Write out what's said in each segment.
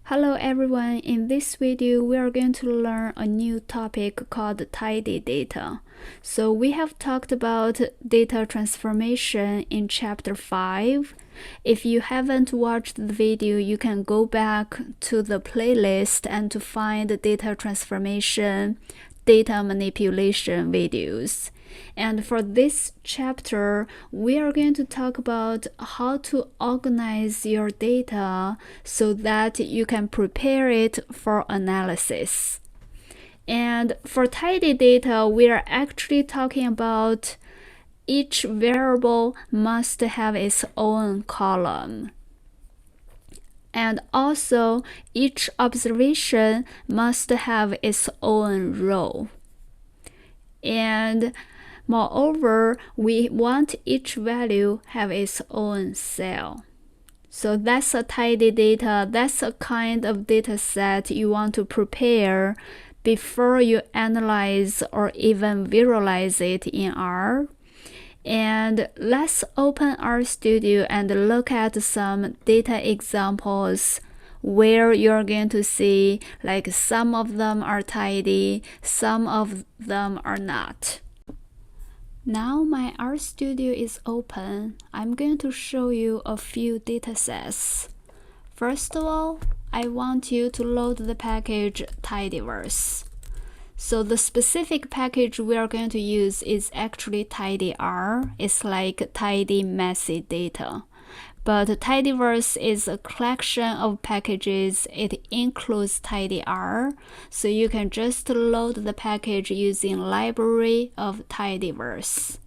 Hello everyone, in this video we are going to learn a new topic called tidy data. So we have talked about data transformation in chapter 5. If you haven't watched the video, you can go back to the playlist and to find data transformation, data manipulation videos. And for this chapter, we are going to talk about how to organize your data so that you can prepare it for analysis. And for tidy data, we are actually talking about each variable must have its own column. And also, each observation must have its own row. And moreover, we want each value have its own cell. So that's a tidy data. That's a kind of data set you want to prepare before you analyze or even visualize it in R. And let's open RStudio and look at some data examples where you're going to see like some of them are tidy, some of them are not. Now my RStudio is open. I'm going to show you a few datasets. First of all, I want you to load the package tidyverse. So the specific package we are going to use is actually tidyr. It's like tidy messy data. But tidyverse is a collection of packages. It includes tidyr, so you can just load the package using library of tidyverse.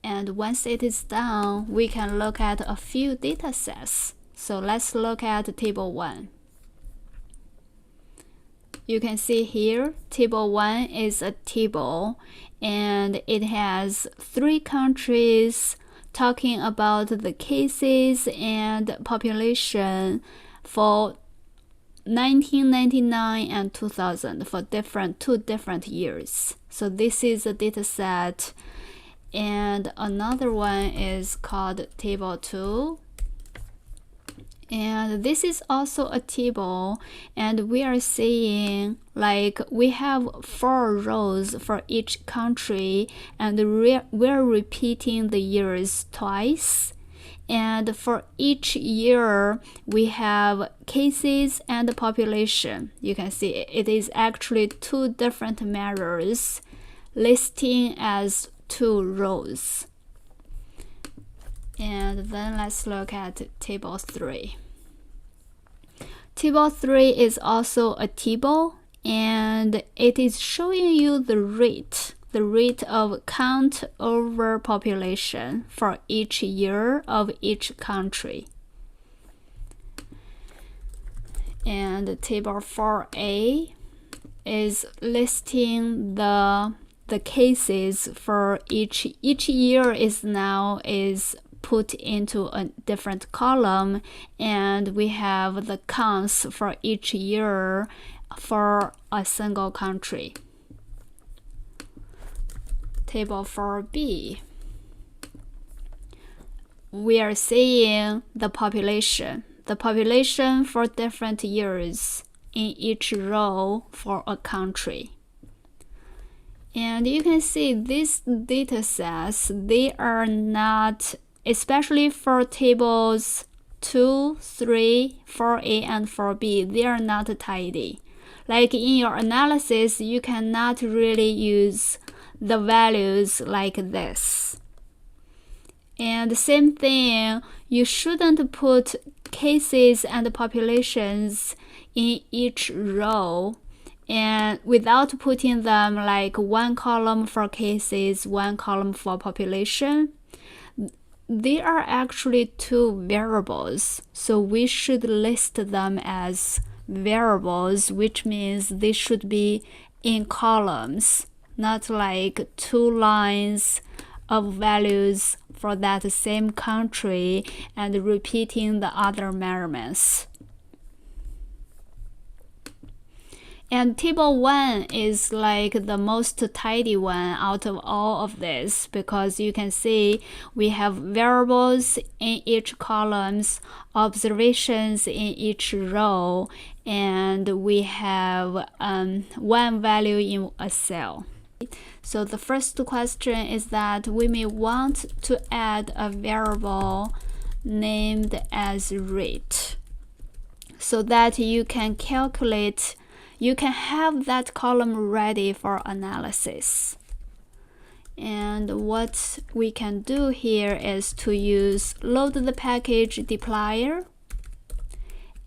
And once it is done, we can look at a few datasets. So let's look at table 1. You can see here, table 1 is a table, and it has 3 countries talking about the cases and population for 1999 and 2000 for two different years. So this is a data set, and another one is called table 2. And this is also a table, and we are seeing like we have 4 rows for each country, and we're repeating the years twice. And for each year, we have cases and population. You can see it is actually 2 different measures listing as 2 rows. And then let's look at table 3. Table 3 is also a table, and it is showing you the rate of count over population for each year of each country. And table 4a is listing the cases for each year is put into a different column, and we have the counts for each year for a single country. Table 4b, we are seeing the population for different years in each row for a country. And you can see these data sets, they are not, especially for tables 2, 3, 4a, and 4b, they are not tidy. Like in your analysis, you cannot really use the values like this. And the same thing, you shouldn't put cases and populations in each row, and without putting them like 1 column for cases, 1 column for population. They are actually 2 variables, so we should list them as variables, which means they should be in columns, not like 2 lines of values for that same country and repeating the other measurements. And table 1 is like the most tidy one out of all of this, because you can see we have variables in each columns, observations in each row, and we have one value in a cell. So the first question is that we may want to add a variable named as rate, so that you can calculate, you can have that column ready for analysis. And what we can do here is to use load the package dplyr,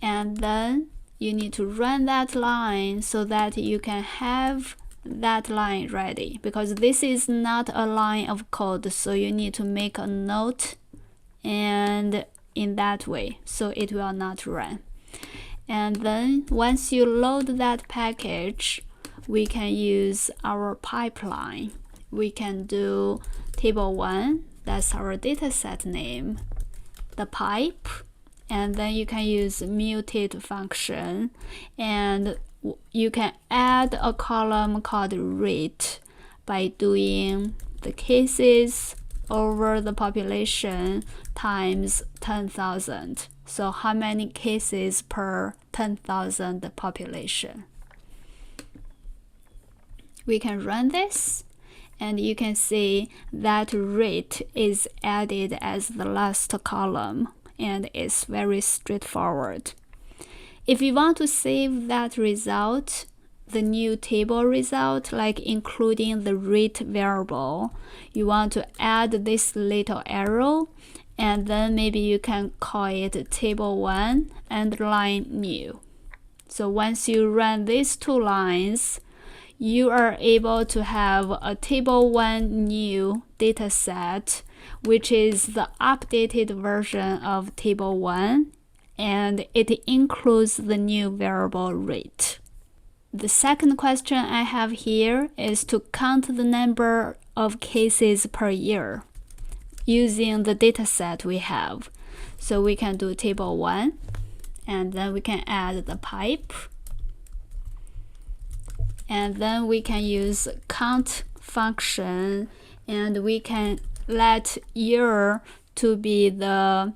and then you need to run that line so that you can have that line ready, because this is not a line of code, so you need to make a note and in that way so it will not run. And then once you load that package, we can use our pipeline. We can do table 1, that's our dataset name, the pipe, and then you can use mutate function, and you can add a column called rate by doing the cases over the population times 10,000. So how many cases per 10,000 population? We can run this, and you can see that rate is added as the last column, and it's very straightforward. If you want to save that result, the new table result, like including the rate variable, you want to add this little arrow, and then maybe you can call it table 1 and line new. So once you run these two lines, you are able to have a table 1 new dataset, which is the updated version of table 1, and it includes the new variable rate. The second question I have here is to count the number of cases per year using the dataset we have. So we can do table 1, and then we can add the pipe, and then we can use count function, and we can let year to be the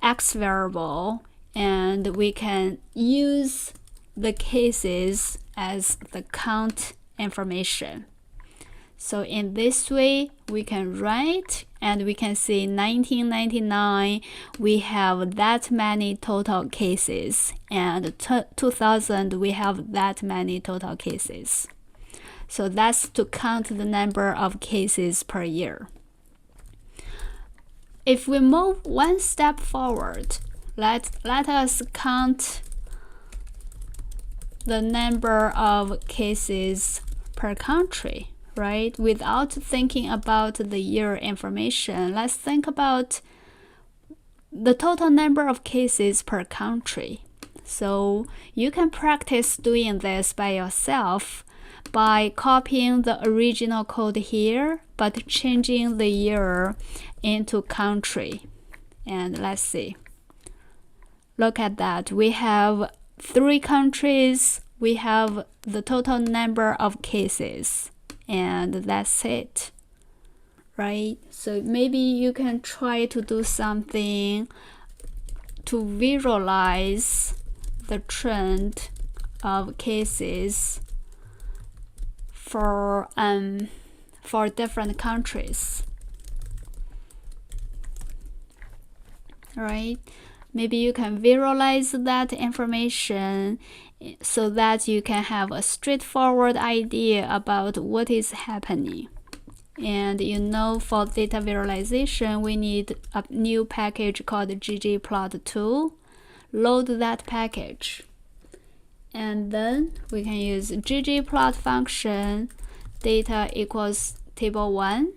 x variable, and we can use the cases as the count information. So in this way, we can write, and we can see 1999, we have that many total cases, and 2000, we have that many total cases. So that's to count the number of cases per year. If we move one step forward, let us count the number of cases per country, right? Without thinking about the year information, let's think about the total number of cases per country. So you can practice doing this by yourself by copying the original code here, but changing the year into country. And let's see. Look at that. We have 3 countries. We have the total number of cases, and that's it, right? So maybe you can try to do something to visualize the trend of cases for different countries, right? Maybe you can visualize that information so that you can have a straightforward idea about what is happening. And you know, for data visualization, we need a new package called ggplot2. Load that package. And then we can use ggplot function, data equals table 1.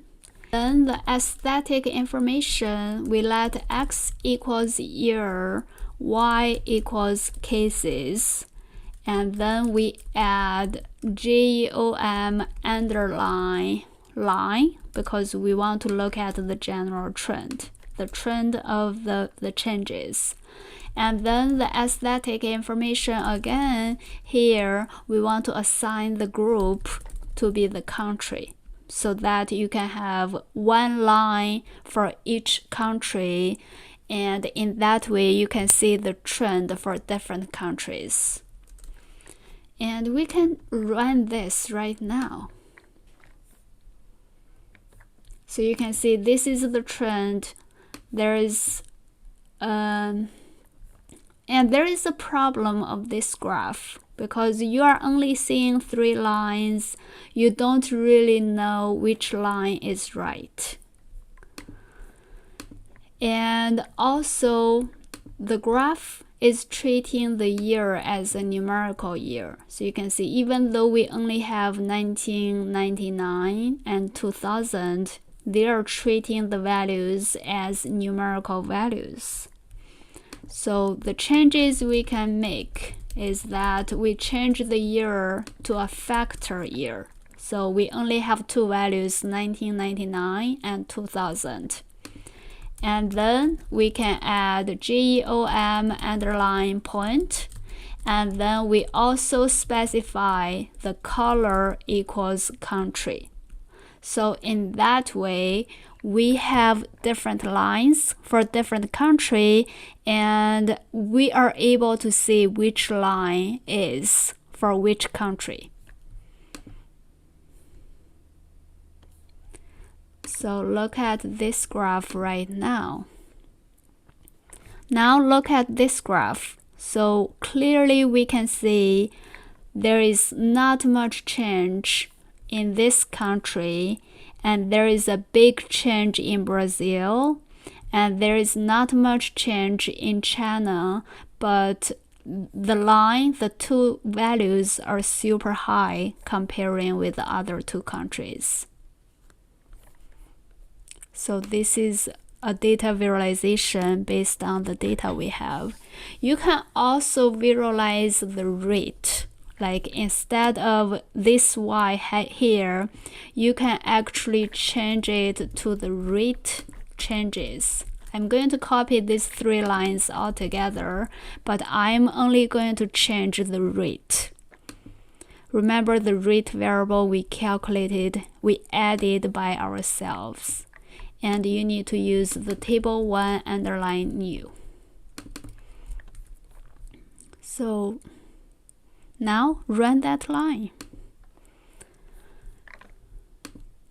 Then the aesthetic information, we let x equals year, y equals cases, and then we add GEOM underline line because we want to look at the general trend the trend of the changes. And then the aesthetic information again, here we want to assign the group to be the country, so that you can have one line for each country, and in that way you can see the trend for different countries. And we can run this right now. So you can see this is the trend. There is and there is a problem of this graph, because you are only seeing 3 lines. You don't really know which line is right. And also the graph is treating the year as a numerical year. So you can see, even though we only have 1999 and 2000, they are treating the values as numerical values. So the changes we can make is that we change the year to a factor year. So we only have 2 values, 1999 and 2000. And then we can add GEOM underline point, and then we also specify the color equals country. So in that way, we have different lines for different country, and we are able to see which line is for which country. So look at this graph right now. Now look at this graph. So clearly we can see there is not much change in this country, and there is a big change in Brazil, and there is not much change in China, but the line, the 2 values are super high comparing with the other 2 countries. So this is a data visualization based on the data we have. You can also visualize the rate. Like instead of this Y here, you can actually change it to the rate changes. I'm going to copy these 3 lines all together, but I'm only going to change the rate. Remember the rate variable we calculated, we added by ourselves. And you need to use the table 1 underline new. So now run that line.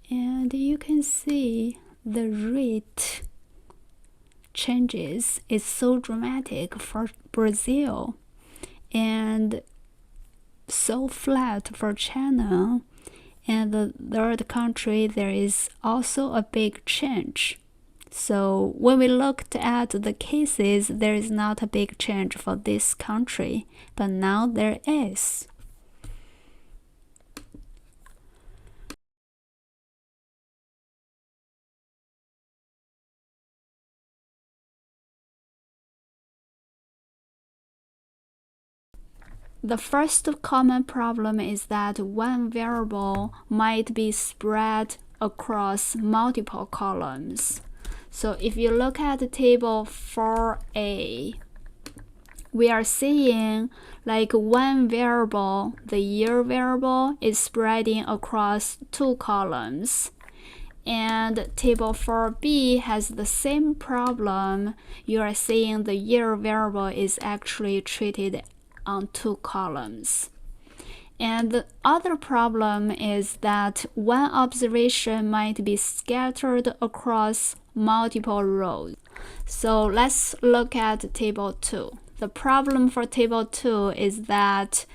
And you can see the rate changes is so dramatic for Brazil and so flat for China. And the third country, there is also a big change. So when we looked at the cases, there is not a big change for this country, but now there is. The first common problem is that one variable might be spread across multiple columns. So if you look at the table 4a, we are seeing like one variable, the year variable, is spreading across 2 columns. And table 4b has the same problem. You are seeing the year variable is actually treated on 2 columns. And the other problem is that one observation might be scattered across multiple rows. So let's look at table 2. The problem for table 2 is that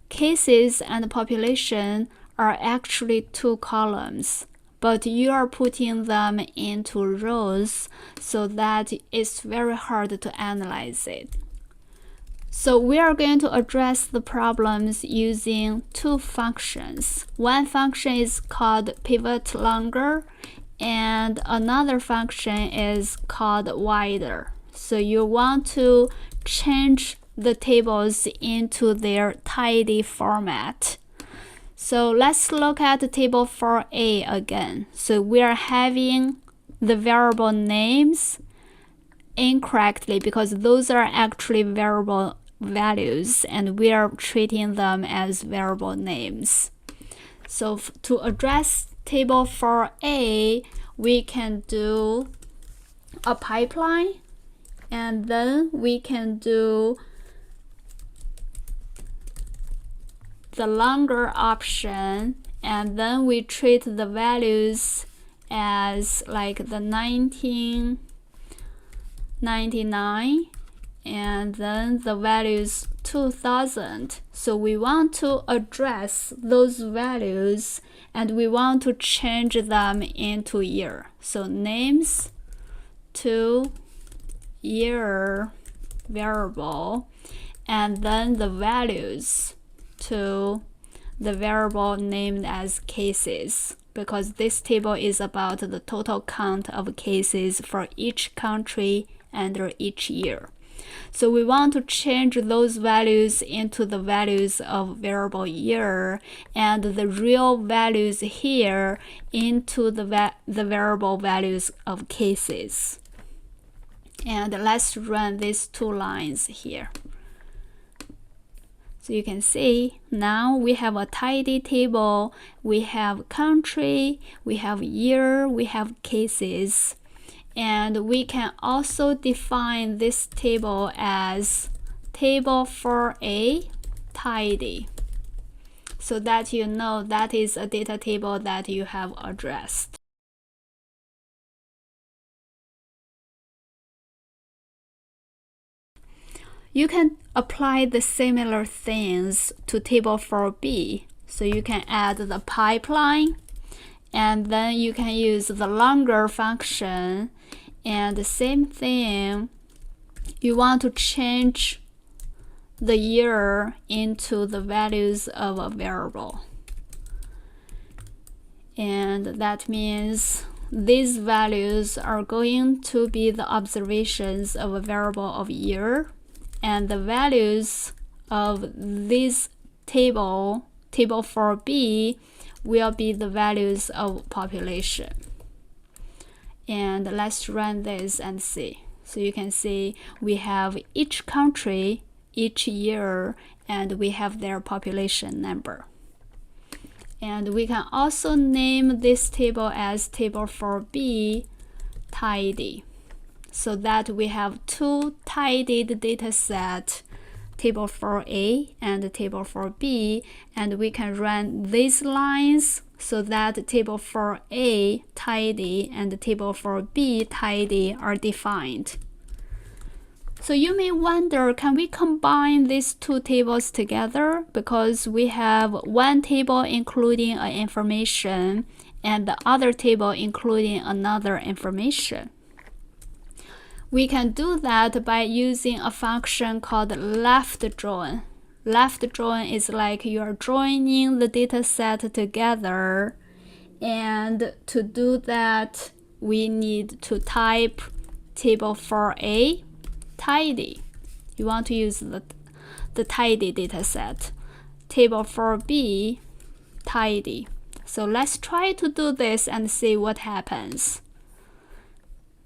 cases and population are actually 2 columns, but you are putting them into rows, so that it's very hard to analyze it. So we are going to address the problems using 2 functions. One function is called pivot longer, and another function is called wider. So you want to change the tables into their tidy format. So let's look at table 4a again. So we are having the variable names incorrectly because those are actually variable values and we are treating them as variable names. So to address table 4a, we can do a pipeline, and then we can do the longer option, and then we treat the values as like the 1999 and then the values 2000. So we want to address those values and we want to change them into year. So names to year variable, and then the values to the variable named as cases, because this table is about the total count of cases for each country under each year. So we want to change those values into the values of variable year and the real values here into the variable values of cases. And let's run these two lines here. So you can see now we have a tidy table, we have country, we have year, we have cases. And we can also define this table as table 4a tidy, so that you know that is a data table that you have addressed. You can apply the similar things to table 4b. So you can add the pipeline, and then you can use the longer function, and the same thing, you want to change the year into the values of a variable. And that means these values are going to be the observations of a variable of year, and the values of this table 4b, will be the values of population. And let's run this and see. So you can see we have each country, each year, and we have their population number. And we can also name this table as table 4b tidy, so that we have two tidied data set, table 4a and table 4b, and we can run these lines so that table 4a tidy and table 4b tidy are defined. So you may wonder, can we combine these two tables together? Because we have one table including an information and the other table including another information. We can do that by using a function called left join. Left join is like you are joining the data set together, and to do that we need to type table 4a tidy. You want to use the tidy data set, table 4b tidy. So let's try to do this and see what happens.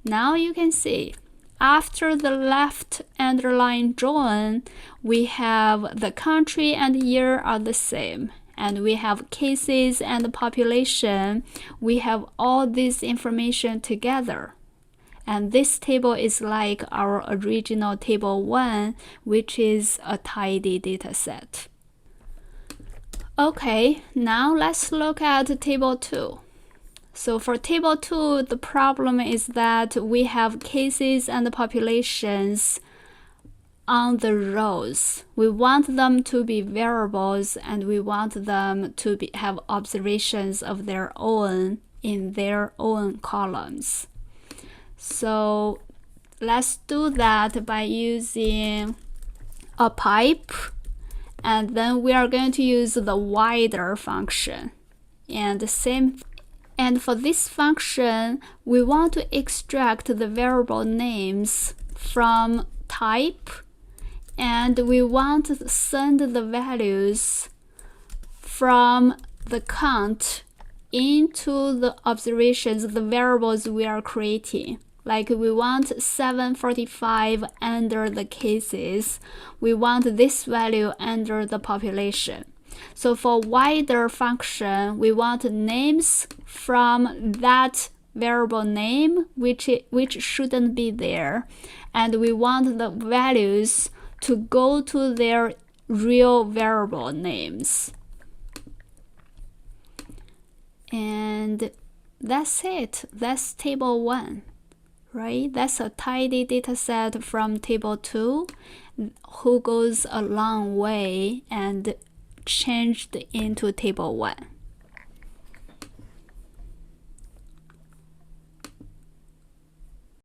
Now you can see after the left underline join, we have the country and year are the same, and we have cases and population. We have all this information together. And this table is like our original table 1, which is a tidy data set. Okay, now let's look at table 2. So for table 2, the problem is that we have cases and populations on the rows. We want them to be variables, and we want them to have observations of their own in their own columns. So let's do that by using a pipe, and then we are going to use the wider function. And for this function, we want to extract the variable names from type, and we want to send the values from the count into the observations, the variables we are creating. Like we want 745 under the cases. We want this value under the population. So for wider function, we want names from that variable name, which shouldn't be there. And we want the values to go to their real variable names. And that's it. That's table 1, right? That's a tidy dataset from table 2 who goes a long way and changed into table 1.